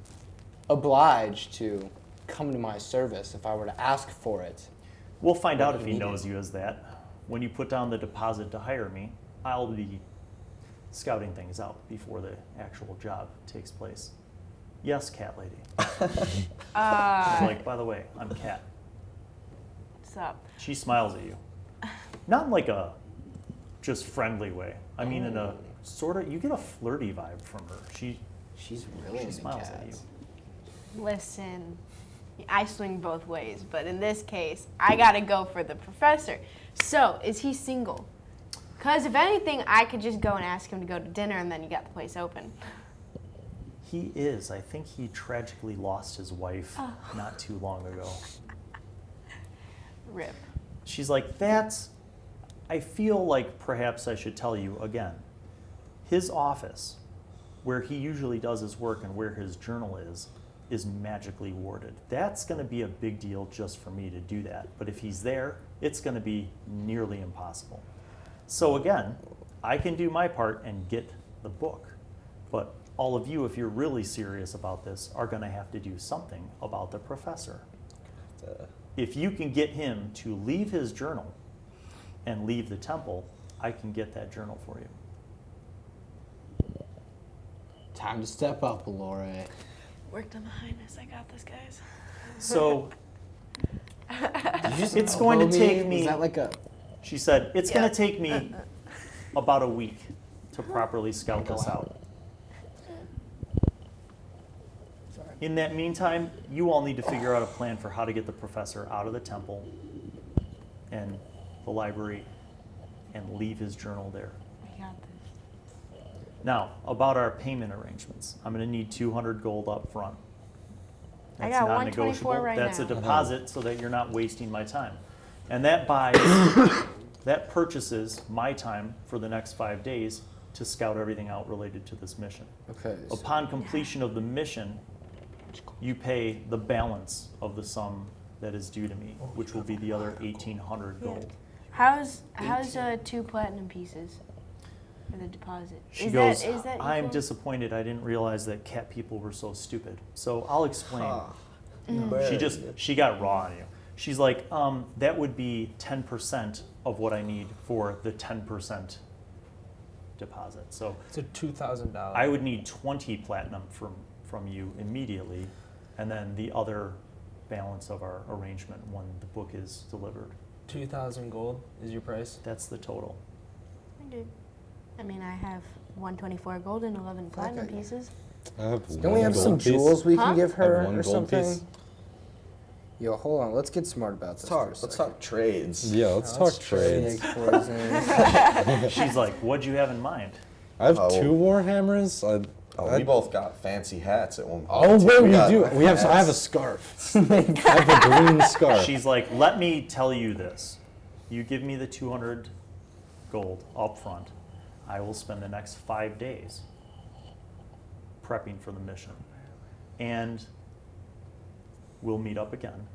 obliged to come to my service if I were to ask for it. We'll find out What if he he needed. knows you as that. When you put down the deposit to hire me, I'll be scouting things out before the actual job takes place. Yes, cat lady. She's like, by the way, I'm Cat. What's up? She smiles at you. Not in like a just friendly way. I mean in a sort of, you get a flirty vibe from her. She's really She into smiles at cats. Listen, I swing both ways, but in this case, I gotta go for the professor. So, is he single? Because if anything, I could just go and ask him to go to dinner and then you got the place open. He is. I think he tragically lost his wife not too long ago. Rip. She's like, I feel like perhaps I should tell you again. His office, where he usually does his work and where his journal is magically warded. That's going to be a big deal just for me to do that. But if he's there, it's going to be nearly impossible. So again, I can do my part and get the book. But all of you, if you're really serious about this, are going to have to do something about the professor. If you can get him to leave his journal and leave the temple, I can get that journal for you. Time to step up, Elhorre. Worked on the highness. I got this, guys. So Did you just It's going to elbow take me- Is that like a? she said, it's Yeah. going to take me about a week to properly scout this out. In that meantime, you all need to figure out a plan for how to get the professor out of the temple and the library and leave his journal there. I got this. Now, about our payment arrangements, I'm going to need 200 gold up front. I That's got non-negotiable. 124 right That's now. a deposit so that you're not wasting my time. And that buys, that purchases my time for the next 5 days to scout everything out related to this mission. Okay. Upon completion of the mission, you pay the balance of the sum that is due to me, which will be the other 1,800 gold. How's 2 platinum pieces for the deposit? She is goes, That, is that I'm equal? disappointed. I didn't realize that cat people were so stupid. So I'll explain. She got raw on you. She's like, that would be 10% of what I need for the 10% deposit. So it's a $2,000. I would need 20 platinum from you immediately, and then the other balance of our arrangement when the book is delivered. 2,000 gold is your price. That's the total. I mean, I have 124 gold and 11 platinum Okay. pieces. Don't we have some jewels we Huh? can give I have her one or gold something? piece. Yo, hold on. Let's get smart about this. for a Let's second. talk trades. Yeah, let's Let's talk trades. Snake poisons. She's like, what'd you have in mind? I have Oh. 2 warhammers. We both got fancy hats at one point. Oh wait, we got do. We have. I have a hats. scarf. I have a green scarf. She's like, let me tell you this. You give me the 200 gold up front. I will spend the next 5 days prepping for the mission. And we'll meet up again.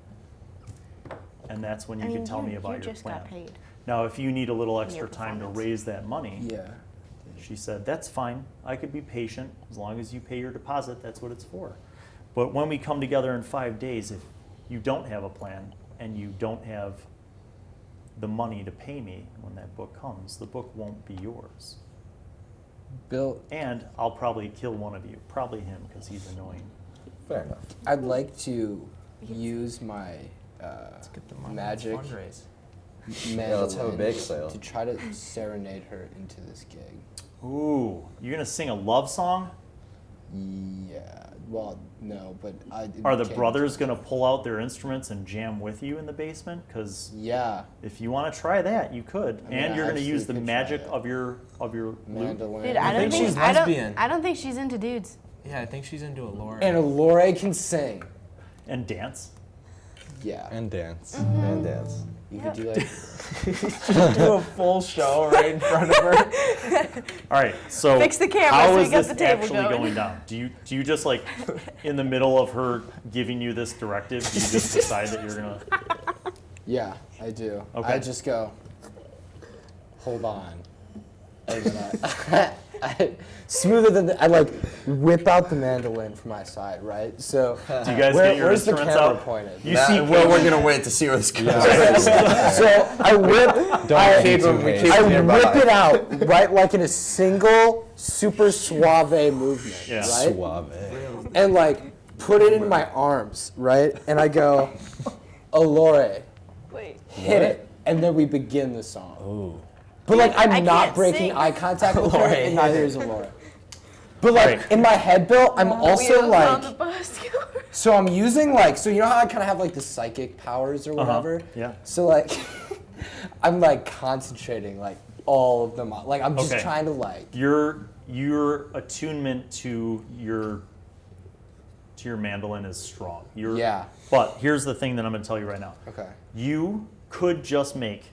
and that's when I you mean, can tell me you about your just plan. got paid. Now, if you need a little your extra time to performance. raise that money, Yeah. she said, that's fine. I could be patient. As long as you pay your deposit, that's what it's for. But when we come together in 5 days, if you don't have a plan and you don't have the money to pay me when that book comes, the book won't be yours. Bill, And I'll probably kill one of you. Probably him, because he's annoying. Fair enough. I'd like to use my Get the money. magic Fundraise. mandolin let's have a bake sale. to try to serenade her into this gig. Ooh, you're going to sing a love song? Yeah. Well, no, but I. Are the brothers going to pull out their instruments and jam with you in the basement? Because Yeah. if you want to try that, you could. I mean, And I you're going to actually use the could try magic it. of your lute. Mandolin. Dude, I don't think she's I don't- lesbian. I don't think she's into dudes. Yeah, I think she's into Elhorre. And Elhorre can sing. And dance. Yeah. And dance. And dance. You could do like. do a full show right in front of her. All right, so Fix the camera how so we is get this the table actually going. going down? Do you just like in the middle of her giving you this directive, do you just decide that you're gonna? Yeah, I do. Okay. I just go. Hold on. And then smoother than I like whip out the mandolin from my side, right? So Do you guys get your where's the instruments camera out? pointed? You see, well, we're gonna wait to see where this goes. So I whip, I, keep him- we keep I him nearby. whip it out right like in a single super suave movement, Yeah. right? Suave. And like put it in my arms, right? And I go, Elhorre, Wait. hit it, and then we begin the song. Ooh. But like I I'm not can't breaking sing. eye contact with her, Elhorre. and neither is Elhorre. But like Right. in my head, Bill, I'm also Wheels on the like, bus. so I'm using like, so you know how I kind of have like the psychic powers or whatever. Yeah. So like, I'm like concentrating like all of them. Like I'm just Okay. trying to like. your attunement to your mandolin is strong. Yeah. But here's the thing that I'm gonna tell you right now. Okay. You could just make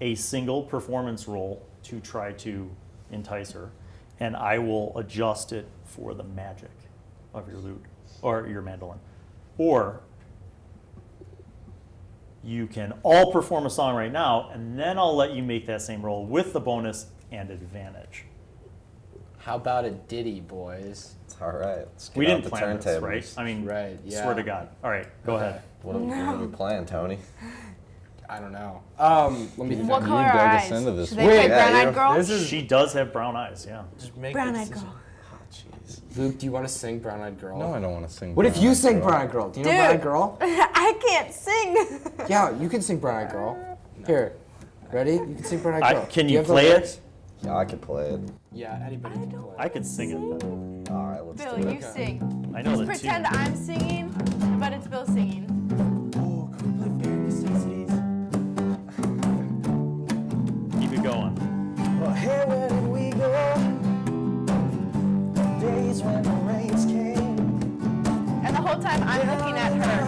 a single performance roll to try to entice her, and I will adjust it for the magic of your lute or your mandolin. Or you can all perform a song right now, and then I'll let you make that same roll with the bonus and advantage. How about a ditty, boys? It's all right. Let's get We out didn't the plan this, turntables. right? I mean, Right, swear to yeah. God. All right, go ahead. What are we playing, Tony? I don't know. Let me think. What You color are dug our us eyes? into this Should they one. play Wait, yeah, Brown Eyed you- Girl? This is She does have brown eyes, yeah. just make Brown the Eyed decision. Girl. Luke, do you want to sing Brown Eyed Girl? No, I don't want to sing. What if Brown you Eyed sing Girl. Brown Eyed Girl? Do you know Dude. Brown Eyed Girl? I can't sing. Yeah, you can sing Brown Eyed Girl. Here, ready? You can sing Brown Eyed Girl. Can Do you have the play lyrics? it? Yeah, I could play it. Yeah, anybody can play. I could sing it then. All right, let's Bill, do you it. sing. I know Just the pretend tune. I'm singing, but it's Bill singing. Keep it going. Well, hey, where did we go? Days when the rains came. And the whole time I'm looking at her.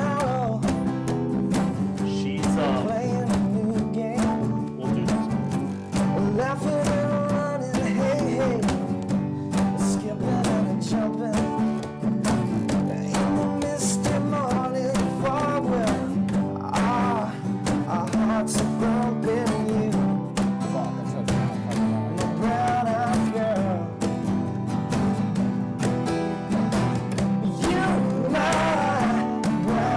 She's Playing a new game. we'll do this. Laughing and running, hey, hey. Skipping and jumping. In the misty morning fog where our hearts are bumping you. Fuck, that's not bad. Brown-eyed girl. You and I, brown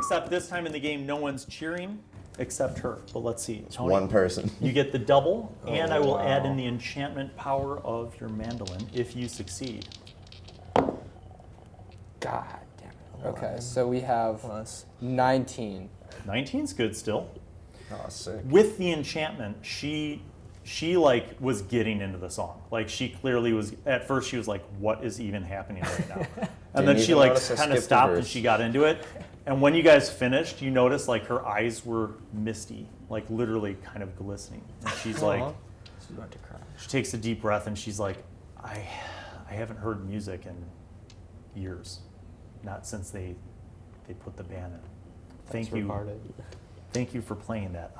except this time in the game, no one's cheering except her. But let's see. Tony, One person. you get the double, and I will add in the enchantment power of your mandolin if you succeed. God damn it. Okay, so we have Plus. 19. 19's good still. Oh, sick. With the enchantment, she like was getting into the song. Like she clearly was. At first, she was like, "What is even happening right now?" And then Didn't she even like notice I kind of skipped a stopped and verse. she got into it. And when you guys finished, you noticed like her eyes were misty, like literally kind of glistening. And she's like, She's about to cry. she takes a deep breath and she's like, I haven't heard music in years, not since they put the ban in. Thank you. Thank you for playing that.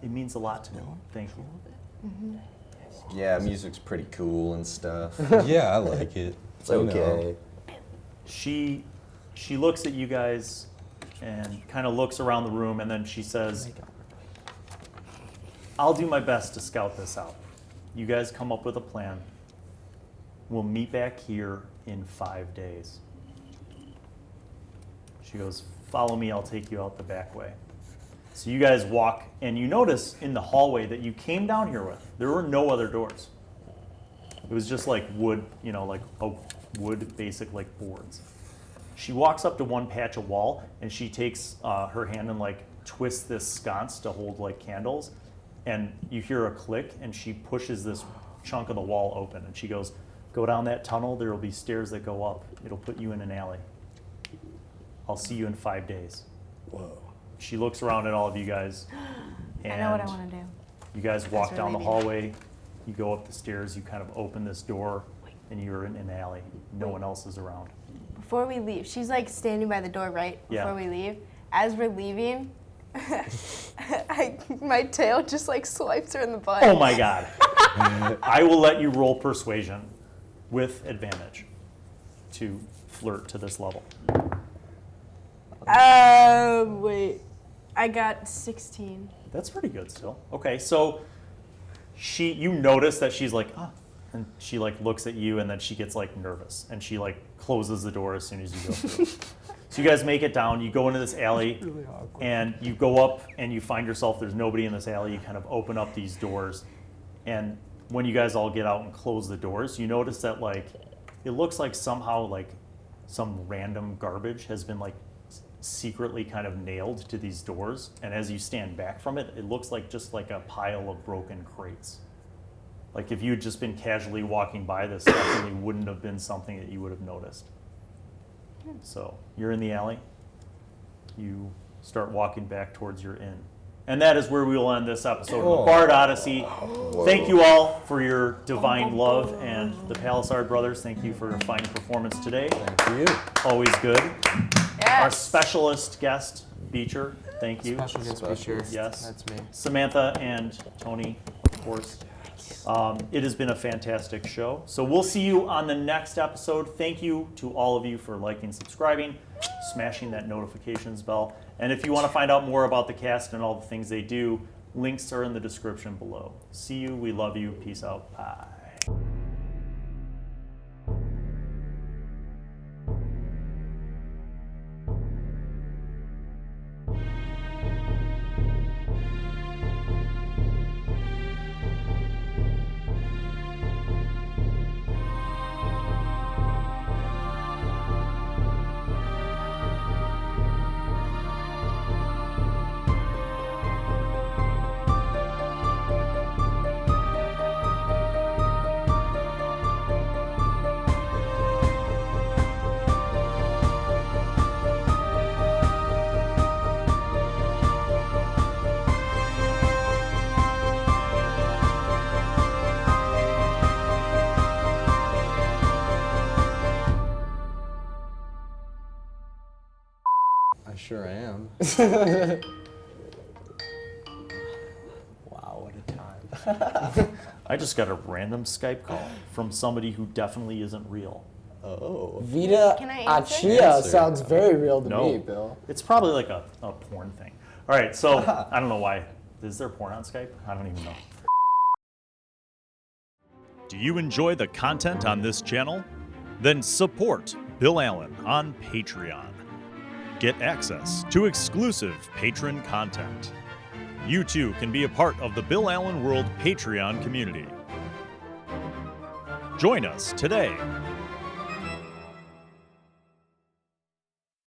It means a lot to me. Thank you. Yeah, music's pretty cool and stuff. Yeah, I like it. It's okay. She looks at you guys and kind of looks around the room, and then she says, I'll do my best to scout this out. You guys come up with a plan. We'll meet back here in 5 days. She goes, follow me, I'll take you out the back way. So you guys walk, and you notice in the hallway that you came down here with, there were no other doors. It was just like wood, like a wood basic like boards. She walks up to one patch of wall, and she takes her hand and like twists this sconce to hold like candles, and you hear a click, and she pushes this chunk of the wall open, and she goes, go down that tunnel, there will be stairs that go up. It'll put you in an alley. I'll see you in 5 days. Whoa. She looks around at all of you guys, and I know what I want to do. you guys walk down the relieving. hallway, you go up the stairs, you kind of open this door, and you're in an alley. No one else is around. Before we leave, she's like standing by the door, right? Yeah. Before we leave. As we're leaving, my tail just like swipes her in the butt. Oh my God. I will let you roll persuasion with advantage to flirt to this level. Wait. I got 16. That's pretty good still. Okay, so you notice that she's like, ah, and she like looks at you, and then she gets like nervous, and she like closes the door as soon as you go through. So you guys make it down, you go into this alley, and you go up and you find yourself, there's nobody in this alley, you kind of open up these doors, and when you guys all get out and close the doors, you notice that like, it looks like somehow like some random garbage has been like secretly kind of nailed to these doors, and as you stand back from it, it looks like just like a pile of broken crates. Like if you had just been casually walking by, this definitely wouldn't have been something that you would have noticed. So you're in the alley, you start walking back towards your inn. And that is where we will end this episode of the Bard Odyssey. Thank you all for your divine love, and the Pallisard brothers, thank you for your fine performance today. Thank you. Always good. Yes. Our specialist guest, Beecher, thank you. Special guest feature. Yes. That's me. Samantha and Tony, of course. It has been a fantastic show. So we'll see you on the next episode. Thank you to all of you for liking, subscribing, smashing that notifications bell. And if you want to find out more about the cast and all the things they do, links are in the description below. See you. We love you. Peace out. Bye. I sure am. Wow, what a time. I just got a random Skype call from somebody who definitely isn't real. Oh. Vita Can I answer? Achia Answer. sounds very real to No. me, Bill. It's probably like a porn thing. All right, so I don't know why. Is there porn on Skype? I don't even know. Do you enjoy the content on this channel? Then support Bill Allen on Patreon. get access to exclusive patron content. You too can be a part of the Bill Allen World Patreon community. Join us today